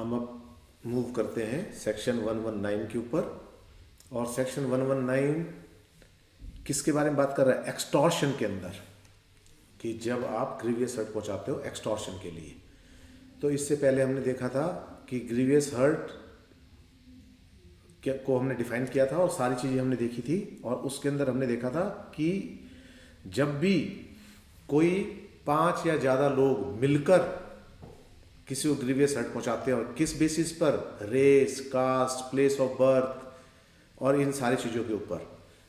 हम अब मूव करते हैं सेक्शन 119 के ऊपर। और सेक्शन 119 किसके बारे में बात कर रहा है? एक्सटॉर्शन के अंदर, कि जब आप ग्रीवियस हर्ट पहुंचाते हो एक्सटॉर्शन के लिए। तो इससे पहले हमने देखा था कि ग्रीवियस हर्ट को हमने डिफाइन किया था और सारी चीज़ें हमने देखी थी। और उसके अंदर हमने देखा था कि जब भी कोई 5 या ज़्यादा लोग मिलकर किसी को ग्रीवियस हर्ट पहुंचाते हैं, और किस बेसिस पर? Race, caste, place of birth और इन सारी चीज़ों के ऊपर।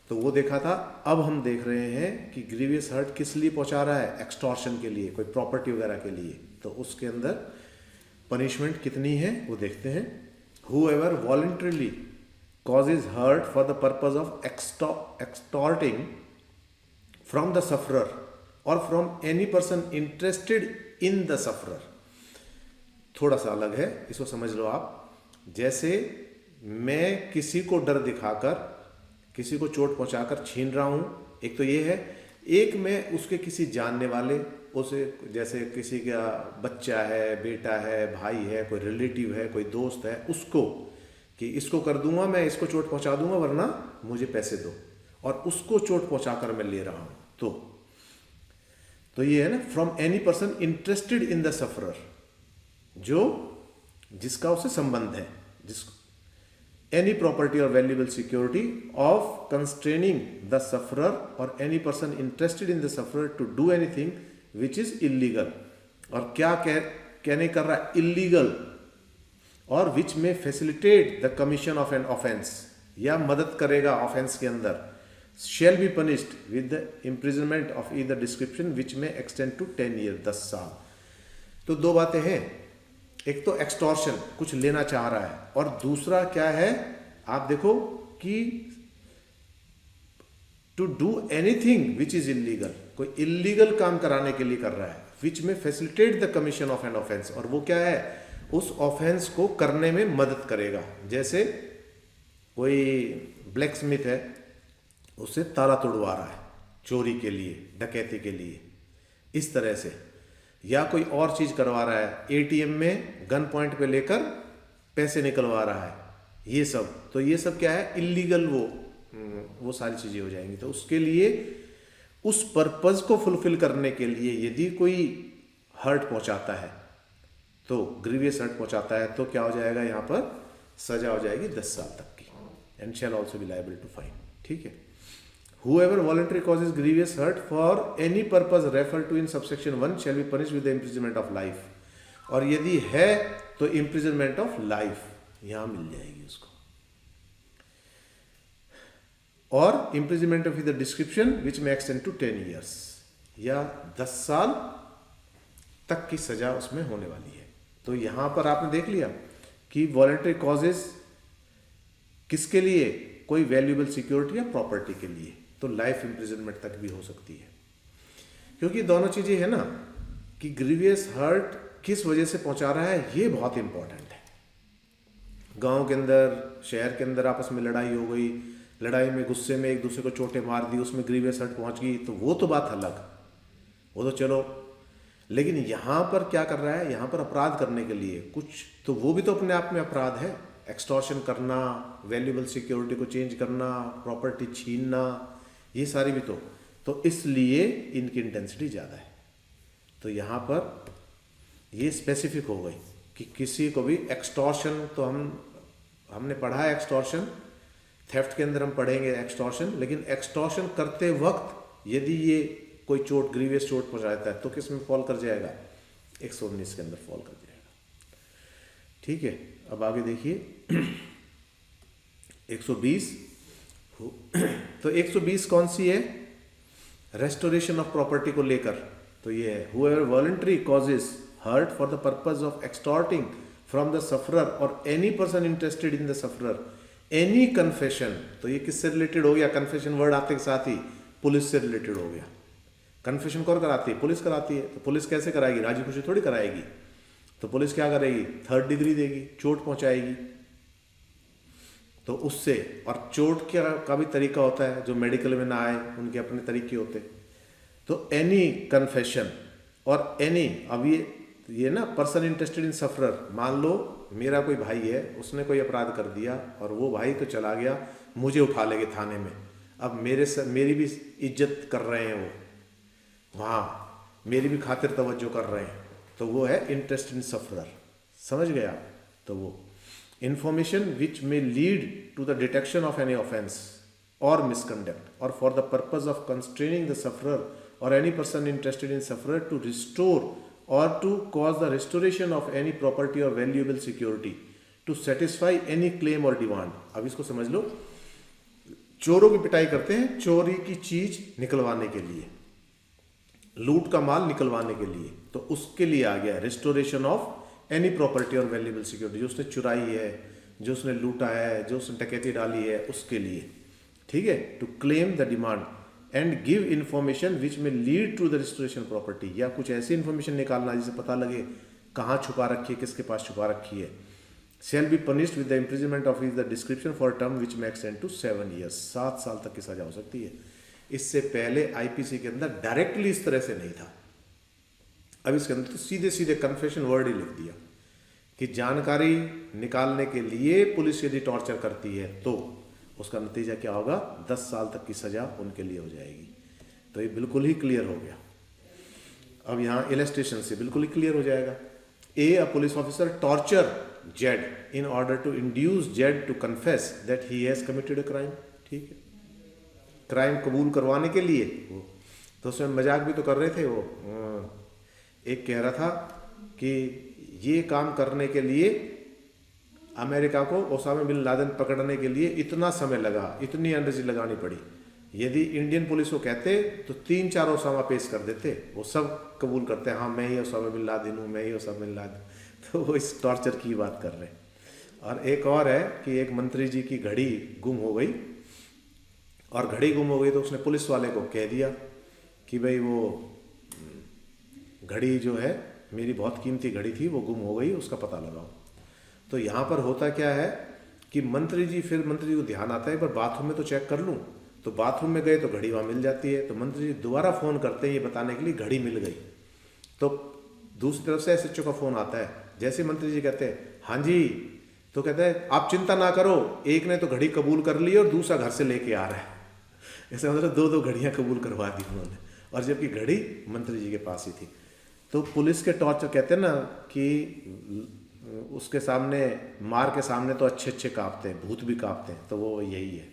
तो वो देखा था। अब हम देख रहे हैं कि ग्रीवियस हर्ट किस लिए पहुंचा रहा है? एक्सटॉर्शन के लिए, कोई प्रॉपर्टी वगैरह के लिए। तो उसके अंदर पनिशमेंट कितनी है वो देखते हैं। Whoever voluntarily causes hurt for the purpose of extorting from the sufferer or from any person interested in the sufferer। थोड़ा सा अलग है, इसको समझ लो आप। जैसे मैं किसी को डर दिखाकर, किसी को चोट पहुंचाकर छीन रहा हूं, एक तो ये है। एक मैं उसके किसी जानने वाले, उसे जैसे किसी का बच्चा है, बेटा है, भाई है, कोई रिलेटिव है, कोई दोस्त है, उसको कि इसको कर दूंगा मैं, इसको चोट पहुंचा दूंगा वरना मुझे पैसे दो, और उसको चोट पहुंचाकर मैं ले रहा हूं। तो ये है ना, from any person interested in the sufferer, जो जिसका उससे संबंध है, जिसको any property or valuable security of constraining the sufferer or any person interested in the sufferer to do anything which is illegal। और क्या कहने कर रहा है? illegal, और which may facilitate the commission of an offense, या मदद करेगा ऑफेंस के अंदर, shall be punished with the imprisonment of either description which may extend to 10 years, 10 साल। तो दो बातें हैं, एक तो एक्सटॉर्शन, कुछ लेना चाह रहा है, और दूसरा क्या है? आप देखो कि to do anything which is illegal, कोई इलीगल काम कराने के लिए कर रहा है। Which may facilitate the commission of an offence, और वो क्या है? उस ऑफेंस को करने में मदद करेगा। जैसे कोई ब्लैक स्मिथ है, उससे ताला तोड़वा रहा है चोरी के लिए, डकैती के लिए, इस तरह से, या कोई और चीज करवा रहा है, एटीएम में गन पॉइंट पे लेकर पैसे निकलवा रहा है, ये सब। तो ये सब क्या है? इलीगल, वो सारी चीजें हो जाएंगी। तो उसके लिए, उस पर्पज को फुलफिल करने के लिए यदि कोई हर्ट पहुंचाता है, तो ग्रीवियस हर्ट पहुंचाता है, तो क्या हो जाएगा? यहां पर सजा हो जाएगी 10 साल तक की, and shall also be liable to fine. ठीक है। Whoever voluntarily causes grievous hurt for any purpose referred to in subsection 1 shall be punished with the imprisonment of life। और यदि है तो imprisonment of life यहां मिल जाएगी उसको, और imprisonment of the description which may extend to 10 years, या 10 साल तक की सजा उसमें होने वाली है। तो यहां पर आपने देख लिया कि वॉलंटरी कॉजेज किसके लिए? कोई वैल्यूएबल सिक्योरिटी या प्रॉपर्टी के लिए, तो लाइफ इंप्रिजनमेंट तक भी हो सकती है। क्योंकि दोनों चीजें है ना, कि ग्रीवियस हर्ट किस वजह से पहुंचा रहा है, ये बहुत इंपॉर्टेंट है। गांव के अंदर, शहर के अंदर आपस में लड़ाई हो गई, लड़ाई में गुस्से में एक दूसरे को चोटें मार दी, उसमें ग्रीवियस हर्ट पहुंच गई, तो वो तो बात अलग, वो तो चलो। लेकिन यहां पर क्या कर रहा है? यहां पर अपराध करने के लिए कुछ, तो वो भी तो अपने आप में अपराध है। एक्सटॉर्शन करना, वैल्यूएबल सिक्योरिटी को चेंज करना, प्रॉपर्टी छीनना, ये सारी भी तो इसलिए इनकी इंटेंसिटी ज़्यादा है। तो यहाँ पर ये स्पेसिफिक हो गई कि किसी को भी एक्सटॉर्शन, तो हमने पढ़ा है एक्सटॉर्शन, थेफ्ट के अंदर हम पढ़ेंगे एक्सटॉर्शन, लेकिन एक्सटॉर्शन करते वक्त यदि ये कोई चोट, ग्रीवियस चोट पहुँचाता है, तो किस में फॉल कर जाएगा? 119 के अंदर फॉल कर जाएगा। ठीक है। अब आगे देखिए 120। तो 120 कौन सी है? रेस्टोरेशन ऑफ प्रॉपर्टी को लेकर। तो ये है, whoever voluntarily causes hurt for the purpose of extorting from the sufferer or any person interested in the sufferer any confession। तो ये किससे रिलेटेड हो गया? कन्फेशन वर्ड आते के साथ ही पुलिस से रिलेटेड हो गया। कन्फेशन कौन कराती है? पुलिस कराती है। तो पुलिस कैसे कराएगी? राजी खुशी थोड़ी कराएगी। तो पुलिस क्या करेगी? 3rd डिग्री देगी, चोट पहुंचाएगी। तो उससे, और चोट का भी तरीका होता है, जो मेडिकल में ना आए उनके अपने तरीके होते। तो एनी कन्फेशन और एनी, अब ये ना पर्सन इंटरेस्टेड इन सफरर, मान लो मेरा कोई भाई है, उसने कोई अपराध कर दिया और वो भाई तो चला गया, मुझे उठा लेंगे थाने में, अब मेरी भी इज्जत कर रहे हैं, वो वहाँ मेरी भी खातिर तवज्जो कर रहे हैं, तो वो है इंटरेस्ट इन सफरर। समझ गया? तो वो information which may lead to the detection of any offence और मिसकंडक्ट और for the purpose of constraining the sufferer और any person interested in sufferer to restore और to cause the restoration of any property और valuable security to satisfy any claim और demand. अब इसको समझ लो, चोरों की पिटाई करते हैं चोरी की चीज निकलवाने के लिए, लूट का माल निकलवाने के लिए, तो उसके लिए आ गया रिस्टोरेशन ऑफ एनी प्रॉपर्टी और वैल्यूएबल सिक्योरिटी, जो उसने चुराई है, जो उसने लूटा है, जो उसने डकैती डाली है, उसके लिए। ठीक है, to claim the demand and give information which may lead to the restoration property, या कुछ ऐसी इंफॉर्मेशन निकालना जिसे पता लगे कहाँ छुपा रखी है, किसके पास छुपा रखी है। shall be punished with the imprisonment of the description for a term which may extend to 7 years, 7 साल तक की सजा हो सकती है। इससे पहले आईपीसी के अंदर डायरेक्टली इस तरह से नहीं था, अब इसके अंदर तो सीधे सीधे कन्फेशन वर्ड ही लिख दिया कि जानकारी निकालने के लिए पुलिस यदि टॉर्चर करती है तो उसका नतीजा क्या होगा, 10 साल तक की सजा उनके लिए हो जाएगी। तो ये बिल्कुल ही क्लियर हो गया। अब यहाँ इलस्ट्रेशन से बिल्कुल ही क्लियर हो जाएगा। A police officer torture Z in order to induce Z to confess that he has committed a crime. ठीक है, क्राइम कबूल करवाने के लिए वो तो उसमें मजाक भी तो कर रहे थे। वो एक कह रहा था कि ये काम करने के लिए अमेरिका को ओसामा बिन लादेन पकड़ने के लिए इतना समय लगा, इतनी एनर्जी लगानी पड़ी। यदि इंडियन पुलिस को कहते तो 3-4 ओसामा पेश कर देते, वो सब कबूल करते हैं, हाँ मैं ही ओसामा बिन लादेन हूँ, मैं ही ओसामा बिन लादेन। तो वो इस टॉर्चर की बात कर रहे हैं। और एक और है कि एक मंत्री जी की घड़ी गुम हो गई, और घड़ी गुम हो गई तो उसने पुलिस वाले को कह दिया कि भाई वो घड़ी जो है मेरी बहुत कीमती घड़ी थी, वो गुम हो गई, उसका पता लगाओ। तो यहाँ पर होता क्या है कि मंत्री जी को ध्यान आता है एक बार बाथरूम में तो चेक कर लूँ, तो बाथरूम में गए तो घड़ी वहाँ मिल जाती है। तो मंत्री जी दोबारा फ़ोन करते हैं ये बताने के लिए घड़ी मिल गई। तो दूसरी तरफ से एसएचओ का फ़ोन आता है, जैसे मंत्री जी कहते हैं हाँ जी, तो कहते हैं आप चिंता ना करो, एक ने तो घड़ी कबूल कर ली और दूसरा घर से लेके आ रहा है। ऐसे मतलब 2-2 घड़ियाँ कबूल करवा दी उन्होंने, और जबकि घड़ी मंत्री जी के पास ही थी। तो पुलिस के टॉर्चर कहते हैं ना कि उसके सामने, मार के सामने तो अच्छे कांपते हैं, भूत भी कांपते हैं, तो वो यही है।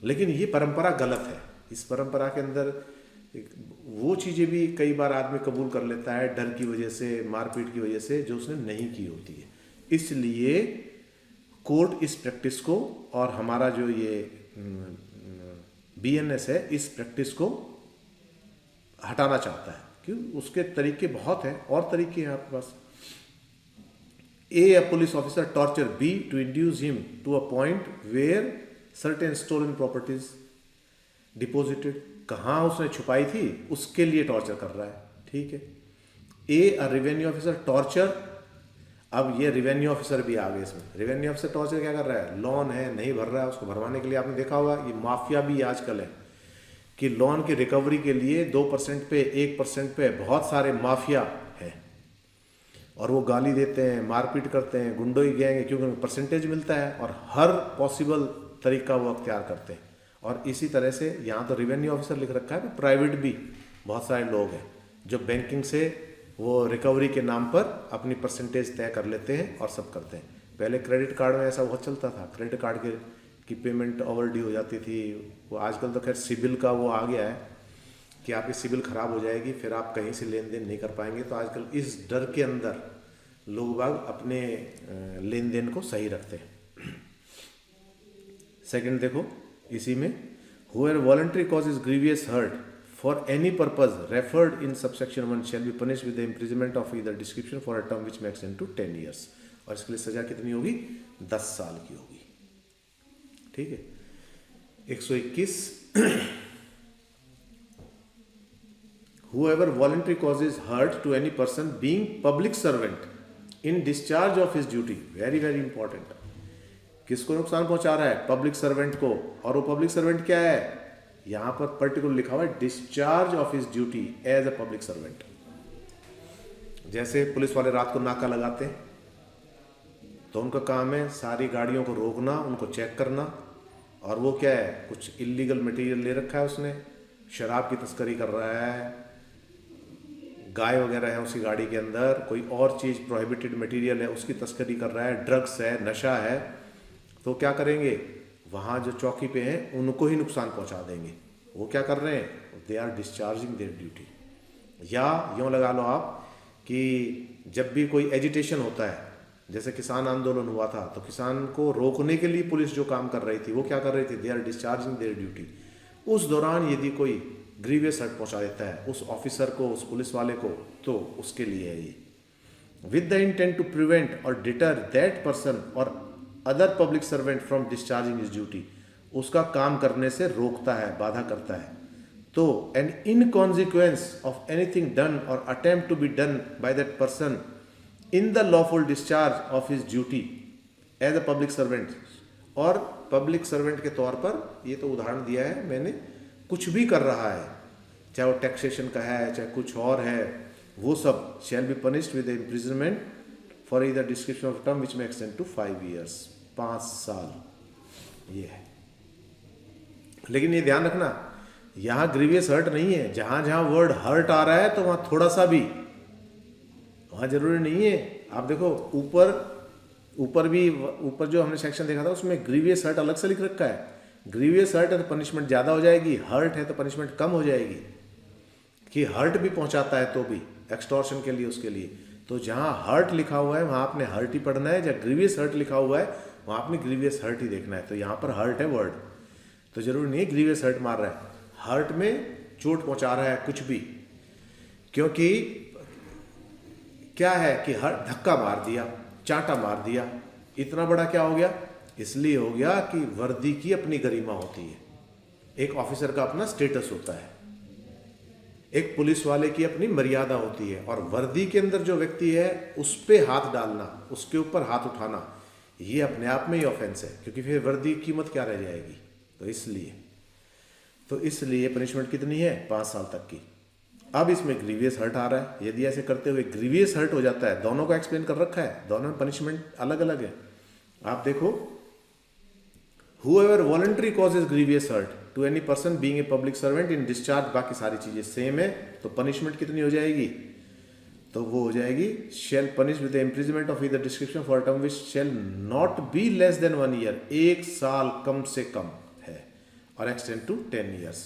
लेकिन ये परंपरा गलत है। इस परंपरा के अंदर वो चीज़ें भी कई बार आदमी कबूल कर लेता है डर की वजह से, मारपीट की वजह से, जो उसने नहीं की होती है। इसलिए कोर्ट इस प्रैक्टिस को, और हमारा जो ये बीएनएस है, इस प्रैक्टिस को हटाना चाहता है, क्यों? उसके तरीके बहुत हैं, और तरीके हैं आपके पास। A police officer torture B to induce him to a point where certain stolen properties deposited, कहाँ उसने छुपाई थी उसके लिए टॉर्चर कर रहा है। ठीक है, A रेवेन्यू ऑफिसर टॉर्चर, अब ये रेवेन्यू ऑफिसर भी आ गए इसमें। रेवेन्यू ऑफिसर टॉर्चर क्या कर रहा है, लोन है नहीं भर रहा है, उसको भरवाने के लिए आपने देखा होगा ये माफिया भी आजकल है कि लोन की रिकवरी के लिए 2% पे 1% पे बहुत सारे माफिया है, और वो गाली देते हैं, मारपीट करते हैं, गुंडों ही गैंग है, क्योंकि उनको परसेंटेज मिलता है, और हर पॉसिबल तरीका वो अख्तियार करते हैं। और इसी तरह से यहाँ तो रेवेन्यू ऑफिसर लिख रखा है, प्राइवेट भी बहुत सारे लोग हैं जो बैंकिंग से वो रिकवरी के नाम पर अपनी परसेंटेज तय कर लेते हैं और सब करते हैं। पहले क्रेडिट कार्ड में ऐसा बहुत चलता था, क्रेडिट कार्ड की पेमेंट ओवर ड्यू हो जाती थी। वो आजकल तो खैर सिबिल का वो आ गया है कि आपकी सिबिल खराब हो जाएगी, फिर आप कहीं से लेन देन नहीं कर पाएंगे। तो आजकल इस डर के अंदर लोग बाग अपने लेन देन को सही रखते हैं। सेकंड देखो इसी में, whoever voluntary causes grievous hurt for any purpose referred in subsection 1 shall be punished with the imprisonment of either description for a term which may extend to 10 years। और इसके लिए सजा कितनी होगी, 10 साल की होगी। ठीक है, 121 whoever voluntarily causes hurt to any person being public servant in discharge of his duty, very very important, किसको नुकसान पहुंचा रहा है, पब्लिक सर्वेंट को। और वो पब्लिक सर्वेंट क्या है, यहां पर पर्टिकुलर लिखा हुआ है discharge of his duty as a public servant. जैसे पुलिस वाले रात को नाका लगाते हैं तो उनका काम है सारी गाड़ियों को रोकना, उनको चेक करना, और वो क्या है, कुछ इलीगल मटेरियल ले रखा है उसने, शराब की तस्करी कर रहा है, गाय वगैरह है उसी गाड़ी के अंदर, कोई और चीज़ प्रोहिबिटेड मटेरियल है उसकी तस्करी कर रहा है, ड्रग्स है, नशा है, तो क्या करेंगे, वहाँ जो चौकी पे हैं उनको ही नुकसान पहुँचा देंगे। वो क्या कर रहे हैं, they are discharging their duty. या यूँ लगा लो आप कि जब भी कोई एजिटेशन होता है, जैसे किसान आंदोलन हुआ था, तो किसान को रोकने के लिए पुलिस जो काम कर रही थी वो क्या कर रही थी, they are discharging their duty. उस दौरान यदि कोई ग्रीवियस हर्ट पहुंचा देता है उस ऑफिसर को, उस पुलिस वाले को, तो उसके लिए है ये। With the intent to prevent or deter that person or other public servant from discharging his duty, उसका काम करने से रोकता है, बाधा करता है। तो and in consequence of anything done और attempt to be done by that person in the lawful discharge of his duty as a public servant, और पब्लिक सर्वेंट के तौर पर, ये तो उदाहरण दिया है मैंने, कुछ भी कर रहा है, चाहे वो टैक्सेशन का है चाहे कुछ और है, वो सब शैल be punished with imprisonment for either description of term which may extend to 5 years, 5 साल ये है। लेकिन ये ध्यान रखना, यहाँ ग्रीवियस हर्ट नहीं है, जहाँ जहाँ वर्ड हर्ट आ रहा है तो वहाँ थोड़ा सा भी, वहाँ जरूरी नहीं है। आप देखो ऊपर भी, ऊपर जो हमने सेक्शन देखा था उसमें ग्रीवियस हर्ट अलग से लिख रखा है। ग्रीवियस हर्ट है तो पनिशमेंट ज़्यादा हो जाएगी, हर्ट है तो पनिशमेंट कम हो जाएगी। कि हर्ट भी पहुंचाता है तो भी एक्सटॉर्शन के लिए, उसके लिए तो जहाँ हर्ट लिखा हुआ है वहाँ आपने हर्ट ही पढ़ना है, जहाँ ग्रीवियस हर्ट लिखा हुआ है वहाँ आपने ग्रीवियस हर्ट ही देखना है। तो यहाँ पर हर्ट है वर्ड, तो जरूरी नहीं ग्रीवियस हर्ट मार रहा है, हर्ट में चोट पहुंचा रहा है कुछ भी, क्योंकि क्या है कि हर धक्का मार दिया, चांटा मार दिया, इतना बड़ा क्या हो गया, इसलिए हो गया कि वर्दी की अपनी गरिमा होती है, एक ऑफिसर का अपना स्टेटस होता है, एक पुलिस वाले की अपनी मर्यादा होती है, और वर्दी के अंदर जो व्यक्ति है उस पर हाथ डालना, उसके ऊपर हाथ उठाना, ये अपने आप में ही ऑफेंस है, क्योंकि फिर वर्दी की कीमत क्या रह जाएगी। तो इसलिए पनिशमेंट कितनी है, 5 साल तक की। अब इसमें ग्रीवियस हर्ट आ रहा है, यदि ऐसे करते हुए ग्रीवियस हर्ट हो जाता है, दोनों का एक्सप्लेन कर रखा है, दोनों में पनिशमेंट अलग अलग है। आप देखो, whoever voluntarily causes grievous hurt to any person being a public servant in discharge, बाकी सारी चीजें सेम है, तो पनिशमेंट कितनी हो जाएगी, तो वो हो जाएगी shall punish with the imprisonment of either description for a term which shall not be less than 1 year, 1 साल कम से कम है, और extend to 10 years।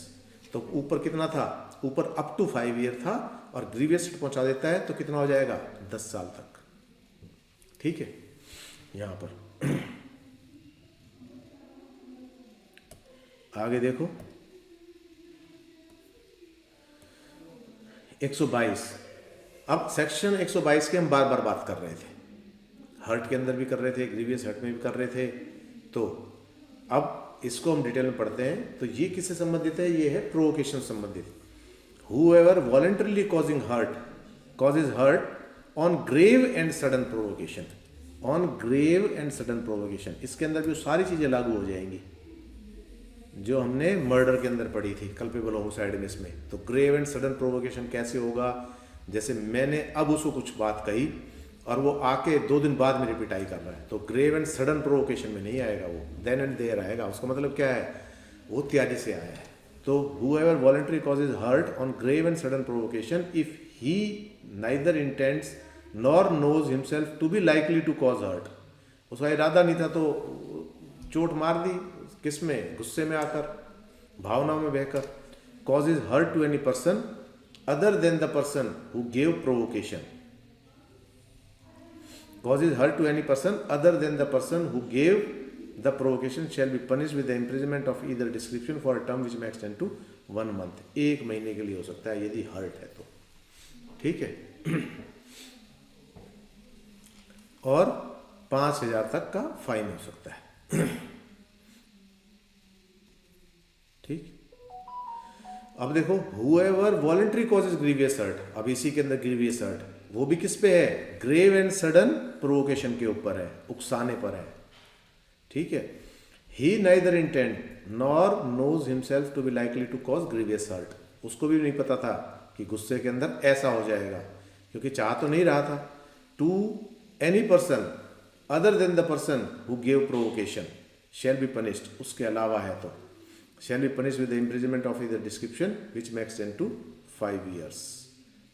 तो ऊपर कितना था, ऊपर अप टू 5 year था, और ग्रीवियस पहुंचा देता है तो कितना हो जाएगा, 10 साल तक। ठीक है, यहां पर आगे देखो 122। अब सेक्शन 122 की हम बार बार बात कर रहे थे, हर्ट के अंदर भी कर रहे थे, ग्रीवियस हर्ट में भी कर रहे थे, तो अब इसको हम डिटेल में पढ़ते हैं। तो ये किससे संबंधित है, ये है प्रोवोकेशन संबंधित। whoever voluntarily causes hurt on grave and sudden provocation, on grave and sudden provocation, इसके अंदर भी सारी चीजें लागू हो जाएंगी जो हमने मर्डर के अंदर पढ़ी थी, कल्पेबल होमिसाइड में। तो ग्रेव एंड सडन प्रोवोकेशन कैसे होगा, जैसे मैंने अब उसको कुछ बात कही और वो आके 2 दिन बाद में रिपीटाई कर रहा है, तो ग्रेव एंड सडन प्रोवोकेशन में नहीं आएगा, वो देन एंड देयर आएगा। उसका मतलब क्या है, वो त्यागी से आया है। तो whoever voluntarily causes hurt on grave and sudden provocation if he neither intends nor knows himself to be likely to cause hurt, उसका इरादा नहीं था तो चोट मार दी, किस में, गुस्से में आकर, भावनाओं में बहकर। causes hurt to any person other than the person who gave provocation, causes hurt to any person other than the person who gave the provocation shall be punished with the imprisonment of either description for a term which may extend to 1 month, 1 महीने के लिए हो सकता है यदि hurt है तो। ठीक है, और 5,000 तक का फाइन हो सकता है। ठीक, अब देखो whoever voluntarily causes grievous hurt, अब इसी के अंदर grievous hurt वो भी किस पे है, ग्रेव एंड सडन प्रोवोकेशन के ऊपर है, उकसाने पर है। ठीक है, he neither intend nor knows himself to be likely to cause grievous hurt, उसको भी नहीं पता था कि गुस्से के अंदर ऐसा हो जाएगा, क्योंकि चाह तो नहीं रहा था। to any person other than the person who gave provocation shall be punished, उसके अलावा है तो shall be punished with the imprisonment of the description which may extend to 5 years।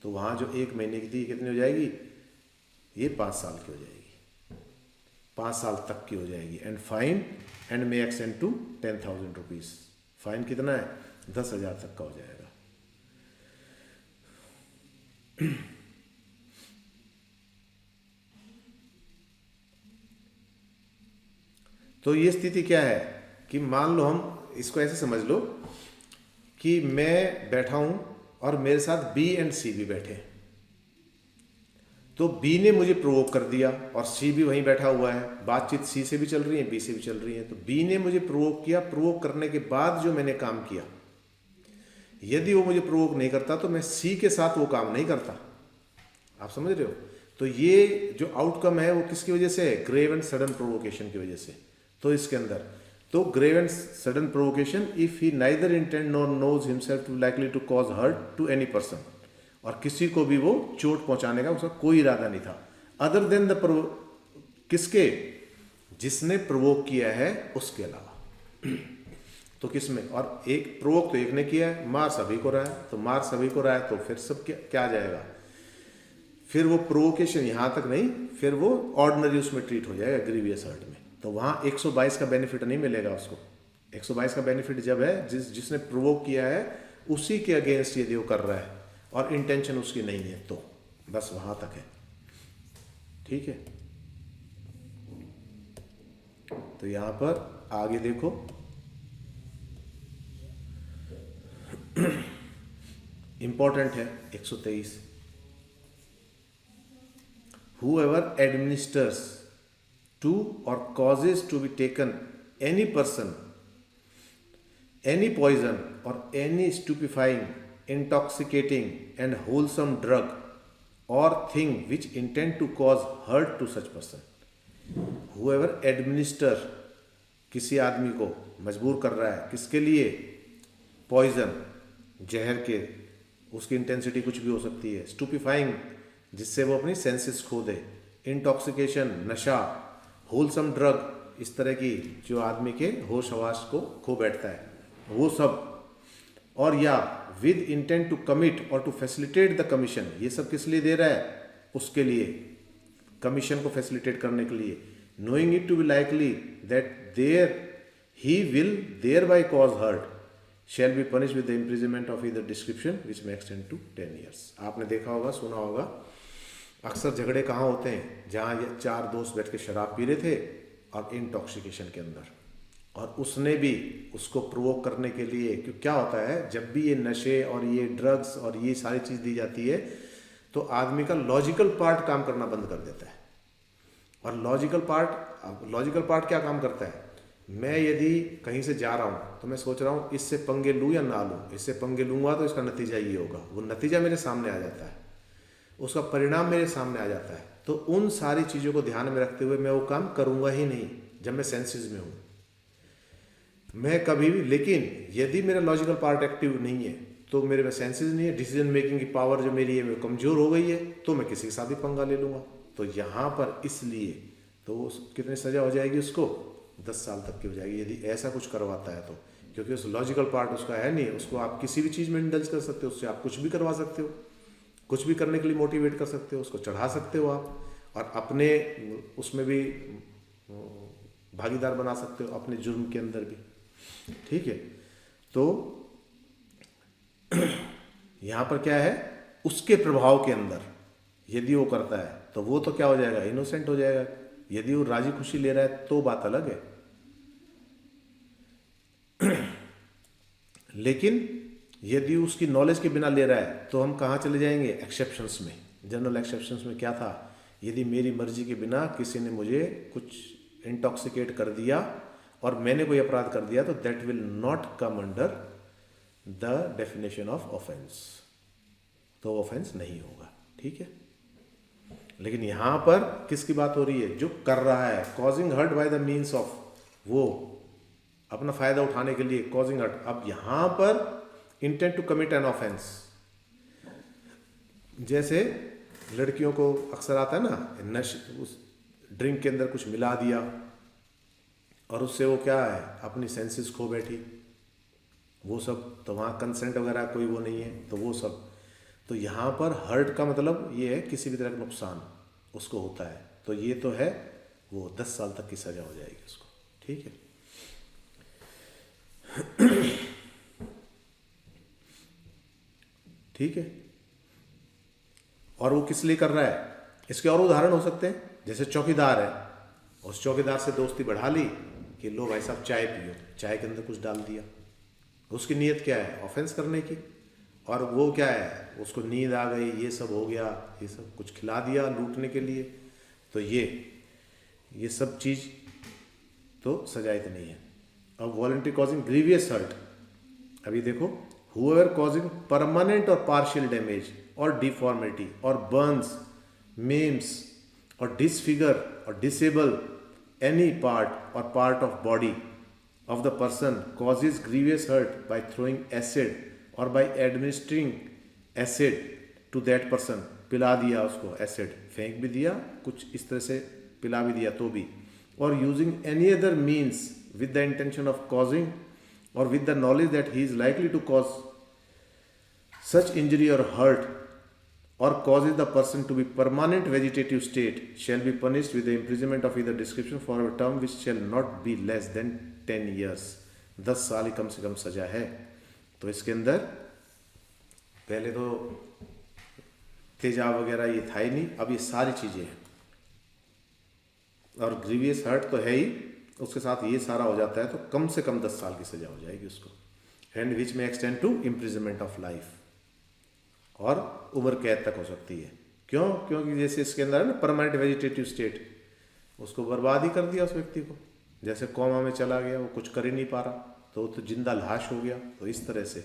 तो वहाँ जो 1 महीने की थी कितनी हो जाएगी, ये 5 साल की हो जाएगी, 5 साल तक की हो जाएगी। And fine and may extend to 10,000 rupees. Fine कितना है, 10,000 तक का हो जाएगा। तो ये स्थिति क्या है कि मान लो, हम इसको ऐसे समझ लो कि मैं बैठा हूं और मेरे साथ बी एंड सी भी बैठे। तो बी ने मुझे प्रोवोक कर दिया और सी भी वहीं बैठा हुआ है, बातचीत सी से भी चल रही है, बी से भी चल रही है। तो बी ने मुझे प्रोवोक किया, प्रोवोक करने के बाद जो मैंने काम किया, यदि वो मुझे प्रोवोक नहीं करता तो मैं सी के साथ वो काम नहीं करता। आप समझ रहे हो? तो ये जो आउटकम है वो किसकी वजह से है, ग्रेव एंड सडन प्रोवोकेशन की वजह से। तो इसके अंदर तो grave and sudden provocation if he neither intends nor knows himself to likely to cause hurt to any person, और किसी को भी वो चोट पहुंचाने का उसका कोई इरादा नहीं था, अदर देन द किसके, जिसने प्रोवोक किया है उसके अलावा। तो किसमें, और एक प्रोवोक तो एक ने किया है, मार सभी को रहा है, तो मार सभी को रहा है, तो फिर सब क्या आ जाएगा, फिर वो प्रोवोकेशन यहां तक नहीं, फिर वो ऑर्डिनरी उसमें ट्रीट हो जाएगा ग्रीवियस हर्ट में। तो वहां 122 का बेनिफिट नहीं मिलेगा उसको। 122 का बेनिफिट जब है जिसने प्रोवोक किया है उसी के अगेंस्ट यदि वो कर रहा है और इंटेंशन उसकी नहीं है, तो बस वहां तक है। ठीक है, तो यहां पर आगे देखो, इंपॉर्टेंट है 123, whoever administers to or causes to be taken any person, any poison or any stupefying, intoxicating and wholesome drug or thing which intend to cause hurt to such person। whoever administer, किसी आदमी को मजबूर कर रहा है, किसके लिए, poison, जहर के, उसकी इंटेंसिटी कुछ भी हो सकती है, स्टूपिफाइंग, जिससे वो अपनी सेंसेस खो दे, इंटॉक्सिकेशन, नशा, होलसम ड्रग, इस तरह की जो आदमी के होश हवास को खो बैठता है, वो सब, और या विद इंटेंट टू कमिट और टू फैसिलिटेट द कमीशन, ये सब किस लिए दे रहा है, उसके लिए, कमीशन को फैसिलिटेट करने के लिए, knowing it to be likely that there he will thereby cause hurt shall be punish with the imprisonment of the description which may extend to 10 years। आपने देखा होगा, सुना होगा, अक्सर झगड़े कहाँ होते हैं, जहाँ ये 4 दोस्त बैठ के शराब पी रहे थे और इंटॉक्सिकेशन के अंदर, और उसने भी उसको प्रोवोक करने के लिए, क्योंकि क्या होता है जब भी ये नशे और ये ड्रग्स और ये सारी चीज़ दी जाती है तो आदमी का लॉजिकल पार्ट काम करना बंद कर देता है। और लॉजिकल पार्ट क्या काम करता है, मैं यदि कहीं से जा रहा हूँ तो मैं सोच रहा हूँ इससे पंगे लूँ या ना लूँ, इससे पंगे लूँगा तो इसका नतीजा ये होगा, वो नतीजा मेरे सामने आ जाता है, उसका परिणाम मेरे सामने आ जाता है। तो उन सारी चीज़ों को ध्यान में रखते हुए मैं वो काम करूँगा ही नहीं जब मैं सेंसेस में हूँ, मैं कभी भी। लेकिन यदि मेरा लॉजिकल पार्ट एक्टिव नहीं है तो मेरे में सेंसेस नहीं है, डिसीजन मेकिंग की पावर जो मेरी है वो कमज़ोर हो गई है, तो मैं किसी के साथ भी पंगा ले लूँगा। तो यहाँ पर इसलिए तो कितनी सज़ा हो जाएगी उसको, 10 साल तक की हो जाएगी यदि ऐसा कुछ करवाता है तो, क्योंकि उस लॉजिकल पार्ट उसका है नहीं, उसको आप किसी भी चीज़ में इंडल्ज कर सकते हो, उससे आप कुछ भी करवा सकते हो, कुछ भी करने के लिए मोटिवेट कर सकते हो, उसको चढ़ा सकते हो आप, और अपने उसमें भी भागीदार बना सकते हो, अपने जुर्म के अंदर भी। ठीक है, तो यहाँ पर क्या है, उसके प्रभाव के अंदर यदि वो करता है तो वो तो क्या हो जाएगा, इनोसेंट हो जाएगा। यदि वो राजी खुशी ले रहा है तो बात अलग है, लेकिन यदि उसकी नॉलेज के बिना ले रहा है तो हम कहाँ चले जाएंगे, एक्सेप्शंस में। जनरल एक्सेप्शंस में क्या था, यदि मेरी मर्जी के बिना किसी ने मुझे कुछ इंटॉक्सिकेट कर दिया और मैंने कोई अपराध कर दिया तो that will not come under the definition of offence, तो ऑफेंस नहीं होगा। ठीक है, लेकिन यहां पर किसकी बात हो रही है, जो कर रहा है, causing hurt by the means of, वो अपना फायदा उठाने के लिए कॉजिंग हर्ट। अब यहां पर intent to commit an offence, जैसे लड़कियों को अक्सर आता है ना, ड्रिंक के अंदर कुछ मिला दिया और उससे वो क्या है, अपनी सेंसेस खो बैठी, वो सब, तो वहाँ कंसेंट वगैरह कोई वो नहीं है, तो वो सब। तो यहाँ पर हर्ट का मतलब ये है किसी भी तरह का नुकसान उसको होता है, तो ये तो है वो 10 साल तक की सज़ा हो जाएगी उसको। ठीक है, ठीक है। और वो किस लिए कर रहा है, इसके और उदाहरण हो सकते हैं, जैसे चौकीदार है, उस चौकीदार से दोस्ती बढ़ा ली कि लो भाई साहब चाय पियो, चाय के अंदर कुछ डाल दिया, उसकी नीयत क्या है, ऑफेंस करने की, और वो क्या है, उसको नींद आ गई, ये सब हो गया, ये सब कुछ खिला दिया लूटने के लिए, तो ये सब चीज़ तो सजायत नहीं है। अब वॉलंटरी कॉजिंग ग्रीवियस हर्ट, अभी देखो, whoever causing permanent or partial damage or deformity or burns, maims or disfigure or disable any part or part of body of the person, causes grievous hurt by throwing acid or by administering acid to that person, पिला दिया उसको, acid फेंक भी दिया, कुछ इस तरह से पिला भी दिया तो भी, और using any other means with the intention of causing or with the knowledge that he is likely to cause such injury or hurt or causes the person to be permanent vegetative state, shall be punished with the imprisonment of either description for a term which shall not be less than 10 years। 10 साल ही कम से कम सजा है। तो इसके अंदर पहले तो तेजाब वगैरह ये था ही नहीं, अब ये सारी चीज़ें हैं, और ग्रीवियस हर्ट तो है ही, उसके साथ ये सारा हो जाता है, तो कम से कम 10 साल की सजा हो जाएगी उसको, and which may extend to imprisonment of life, और उम्र कैद तक हो सकती है। क्यों? क्योंकि जैसे इसके अंदर है ना परमानेंट वेजिटेटिव स्टेट, उसको बर्बाद ही कर दिया उस व्यक्ति को, जैसे कोमा में चला गया, वो कुछ कर ही नहीं पा रहा, तो वो तो जिंदा लाश हो गया, तो इस तरह से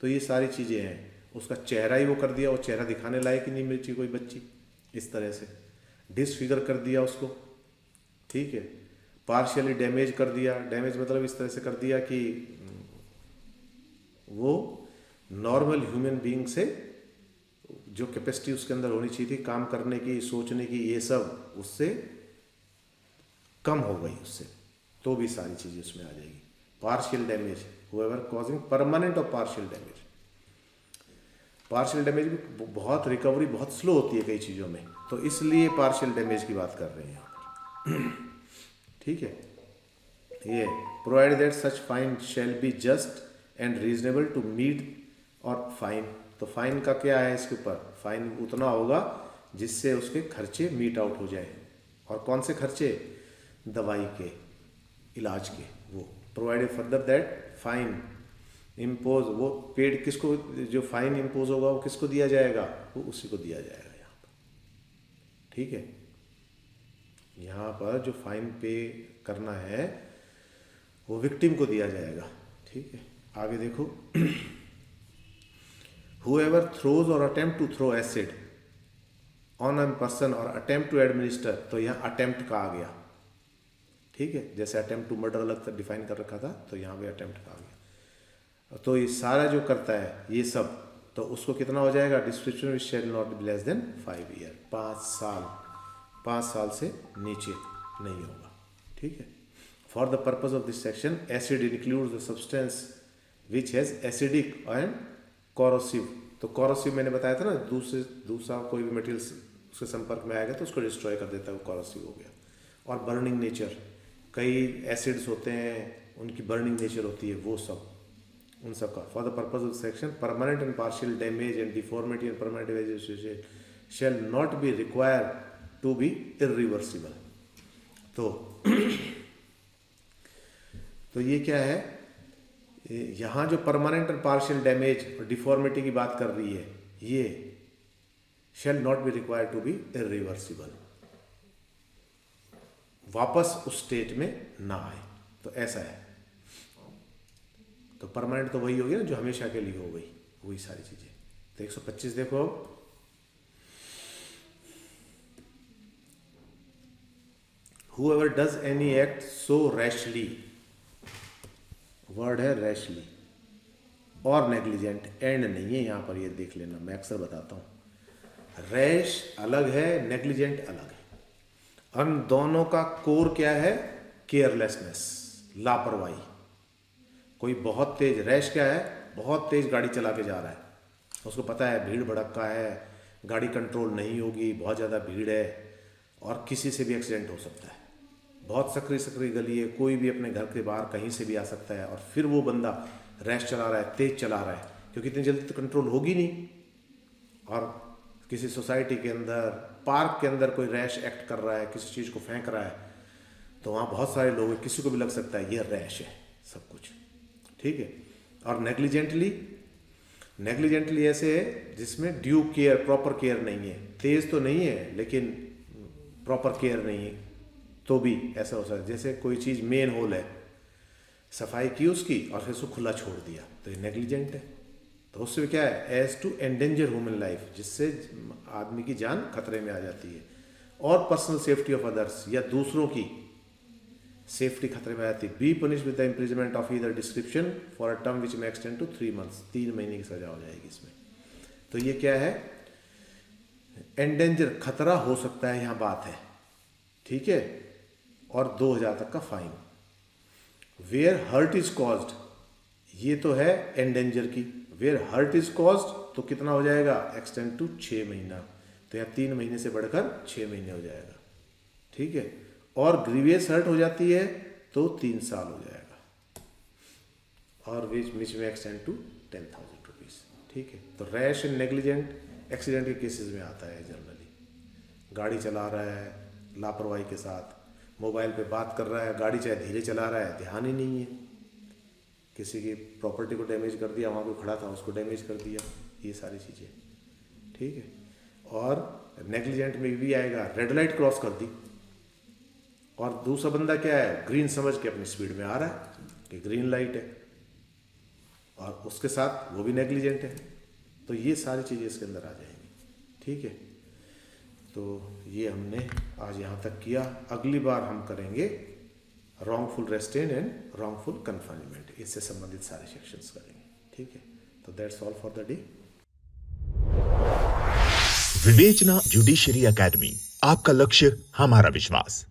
तो ये सारी चीज़ें हैं। उसका चेहरा ही वो कर दिया, वो चेहरा दिखाने लायक ही नहीं मिलती कोई बच्ची, इस तरह से डिसफिगर कर दिया उसको, ठीक है। पार्शियली डैमेज कर दिया, डैमेज मतलब इस तरह से कर दिया कि वो नॉर्मल ह्यूमन बीइंग से जो कैपेसिटी उसके अंदर होनी चाहिए थी काम करने की, सोचने की, ये सब उससे कम हो गई उससे, तो भी सारी चीज़ें उसमें आ जाएगी। Partial damage, whoever causing permanent or partial damage. Partial damage भी बहुत रिकवरी बहुत स्लो होती है कई चीज़ों में, तो इसलिए पार्शियल डैमेज की बात कर रहे हैं यहाँ पर, ठीक है। ये provide that such fine shall be just and reasonable to meet, और फाइन, तो फाइन का क्या है इसके ऊपर, फाइन उतना होगा जिससे उसके खर्चे मीट आउट हो जाए, और कौन से खर्चे, दवाई के, इलाज के, वो provided further that fine impose, वो पेड किसको, जो फाइन इम्पोज होगा वो किसको दिया जाएगा, वो उसी को दिया जाएगा यहाँ पर, ठीक है। यहाँ पर जो फाइन पे करना है वो विक्टिम को दिया जाएगा, ठीक है। आगे देखो, whoever throws or attempt to throw acid on a person or attempt to administer, तो यहाँ attempt का आ गया, ठीक है। जैसे attempt to murder अलग डिफाइन कर रखा था, तो यहाँ पे attempt का आ गया, तो ये सारा जो करता है ये सब, तो उसको कितना हो जाएगा, description which shell not be less than 5 year, 5 साल से नीचे नहीं होगा, ठीक है। For the purpose of this section, acid includes the substance which has acidic and corrosive, तो कॉरोसिव मैंने बताया था ना, दूसरा कोई भी मटेरियल उसके संपर्क में आएगा तो उसको डिस्ट्रॉय कर देता है, वो कॉरोसिव हो गया। और बर्निंग नेचर, कई एसिड्स होते हैं उनकी बर्निंग नेचर होती है, वो सब, उन सब का। For the purpose of section, permanent and partial damage and deformity and permanent vegetation shall not be require to be irreversible. तो ये क्या है, यहाँ जो परमानेंट और पार्शियल डैमेज और डिफॉर्मिटी की बात कर रही है, ये shall not be required to be irreversible, वापस उस स्टेट में ना आए, तो ऐसा है। तो परमानेंट तो वही होगी ना जो हमेशा के लिए हो गई, वही सारी चीजें। तो 125 देखो, whoever does any act so rashly, word है रैशली, और नेग्लिजेंट, एंड नहीं है यहाँ पर, ये देख लेना, मैं अक्सर बताता हूँ, रैश अलग है, नेग्लिजेंट अलग है। हम दोनों का कोर क्या है? केयरलेसनेस, लापरवाही। कोई बहुत तेज, रैश क्या है? बहुत तेज गाड़ी चला के जा रहा है, उसको पता है भीड़ भड़क्का है, गाड़ी कंट्रोल नहीं होगी, बहुत ज़्यादा भीड़ है और किसी से भी एक्सीडेंट हो सकता है। बहुत सकरी सकरी गली है, कोई भी अपने घर के बाहर कहीं से भी आ सकता है, और फिर वो बंदा रैश चला रहा है, तेज चला रहा है, क्योंकि इतनी जल्दी तो कंट्रोल होगी नहीं। और किसी सोसाइटी के अंदर, पार्क के अंदर कोई रैश एक्ट कर रहा है, किसी चीज़ को फेंक रहा है, तो वहाँ बहुत सारे लोग हैं, किसी को भी लग सकता है ये रैश है, सब कुछ ठीक है। और नेग्लिजेंटली ऐसे है जिसमें ड्यू केयर, प्रॉपर केयर नहीं है, तेज तो नहीं है लेकिन प्रॉपर केयर नहीं है, तो भी ऐसा हो सकता है। जैसे कोई चीज़ मेन होल है, सफाई की उसकी और फिर उसको खुला छोड़ दिया, तो ये नेग्लिजेंट है। तो उससे क्या है? As to endanger human life, जिससे आदमी की जान खतरे में आ जाती है, और पर्सनल सेफ्टी ऑफ अदर्स, या दूसरों की सेफ्टी खतरे में आ जाती है। B punish with the imprisonment of either description for a term which may extend to 3 months, 3 महीने की सजा हो जाएगी इसमें। तो ये क्या है? एंडेंजर, खतरा हो सकता है, यहाँ बात है, ठीक है। और 2000 तक का fine. Where hurt is caused, ये तो है एंडेंजर की। वेयर हर्ट इज कॉज्ड तो कितना हो जाएगा? एक्सटेंड टू 6 महीना, तो यहाँ 3 महीने से बढ़कर 6 महीने हो जाएगा, ठीक है। और ग्रीवियस हर्ट हो जाती है तो 3 साल हो जाएगा, और विच में एक्सटेंड टू 10,000 रुपीज़, ठीक है। तो रैश एंड नेग्लिजेंट एक्सीडेंट के केसेस में आता है जनरली। गाड़ी चला रहा है लापरवाही के साथ, मोबाइल पे बात कर रहा है, गाड़ी चाहे धीरे चला रहा है, ध्यान ही नहीं है, किसी की प्रॉपर्टी को डैमेज कर दिया, वहाँ कोई खड़ा था उसको डैमेज कर दिया, ये सारी चीज़ें, ठीक है। और नेग्लिजेंट में भी आएगा, रेड लाइट क्रॉस कर दी, और दूसरा बंदा क्या है? ग्रीन समझ के अपनी स्पीड में आ रहा है कि ग्रीन लाइट है, और उसके साथ वो भी नेग्लिजेंट है, तो ये सारी चीज़ें इसके अंदर आ जाएंगी, ठीक है। तो ये हमने आज यहाँ तक किया। अगली बार हम करेंगे wrongful restrain and wrongful confinement, इससे संबंधित सारे सेक्शंस करेंगे, ठीक है। तो that's all for the day. विवेचना जुडिशरी एकेडमी, आपका लक्ष्य हमारा विश्वास।